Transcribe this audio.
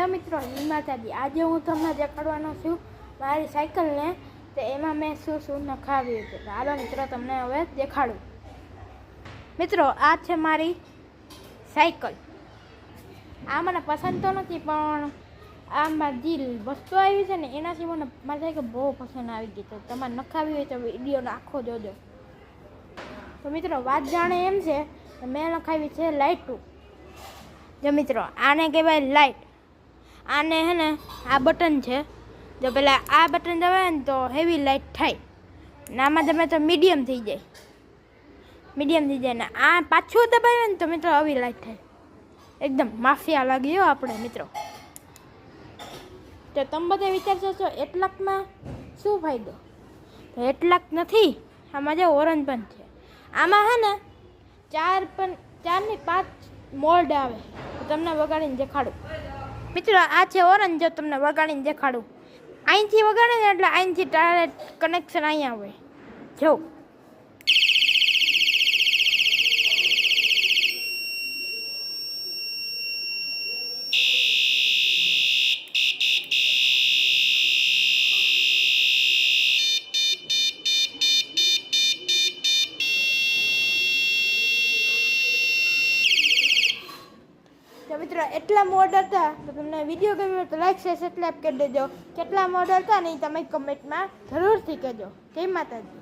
Hello મિત્રો, જય માતાજી। આજે હું તમને દેખાડવાનો છું મારી સાયકલને, તો એમાં મેં શું નખાવ્યું છે। હાલો મિત્રો, તમને હવે દેખાડું। મિત્રો, આ છે મારી સાયકલ। આ મને પસંદ તો નથી, પણ આમાં જે વસ્તુ આવી છે ને એનાથી મને મારી સાયકલ બહુ પસંદ આવી ગઈ। તો તમારે નખાવી હોય તો વિડીયોનો આખો જોજો। તો મિત્રો, વાત જાણે એમ છે, મેં નખાવી છે લાઇટું। જો મિત્રો, આને કહેવાય લાઇટ। આને હે ને આ બટન છે, જો પેલા આ બટન દબાવે ને તો હેવી લાઇટ થાય ને, આમાં તમે તો મીડિયમ થઈ જાય ને આ પાછું દબાવે ને તો મિત્રો આવી લાઇટ થાય। એકદમ માફિયા લાગ્યો આપણે મિત્રો। તો તમે બધા વિચારશો છો 1 લાખમાં શું ફાયદો? તો 1 લાખ નથી, આમાં જે ઓરેન્જ પણ છે। આમાં હે ને 4 ની 5 મોલ્ડ આવે। તો તમને વગાડીને દેખાડું મિત્રો। આ છે ઓરેન્જ, જો તમને વગાડીને દેખાડું। અહીંથી વગાડે ને એટલે અહીંથી ડાયરેક્ટ કનેક્શન અહીંયા હોય। જો મિત્રો, એટલા મોડ હતા। તો તમને વિડીયો ગમ્યો તો લાઈક શેર સબસ્ક્રાઈબ કરી દેજો। કેટલા મોડ હતા ને એ તમે કમેન્ટમાં જરૂરથી કહેજો। જય માતાજી।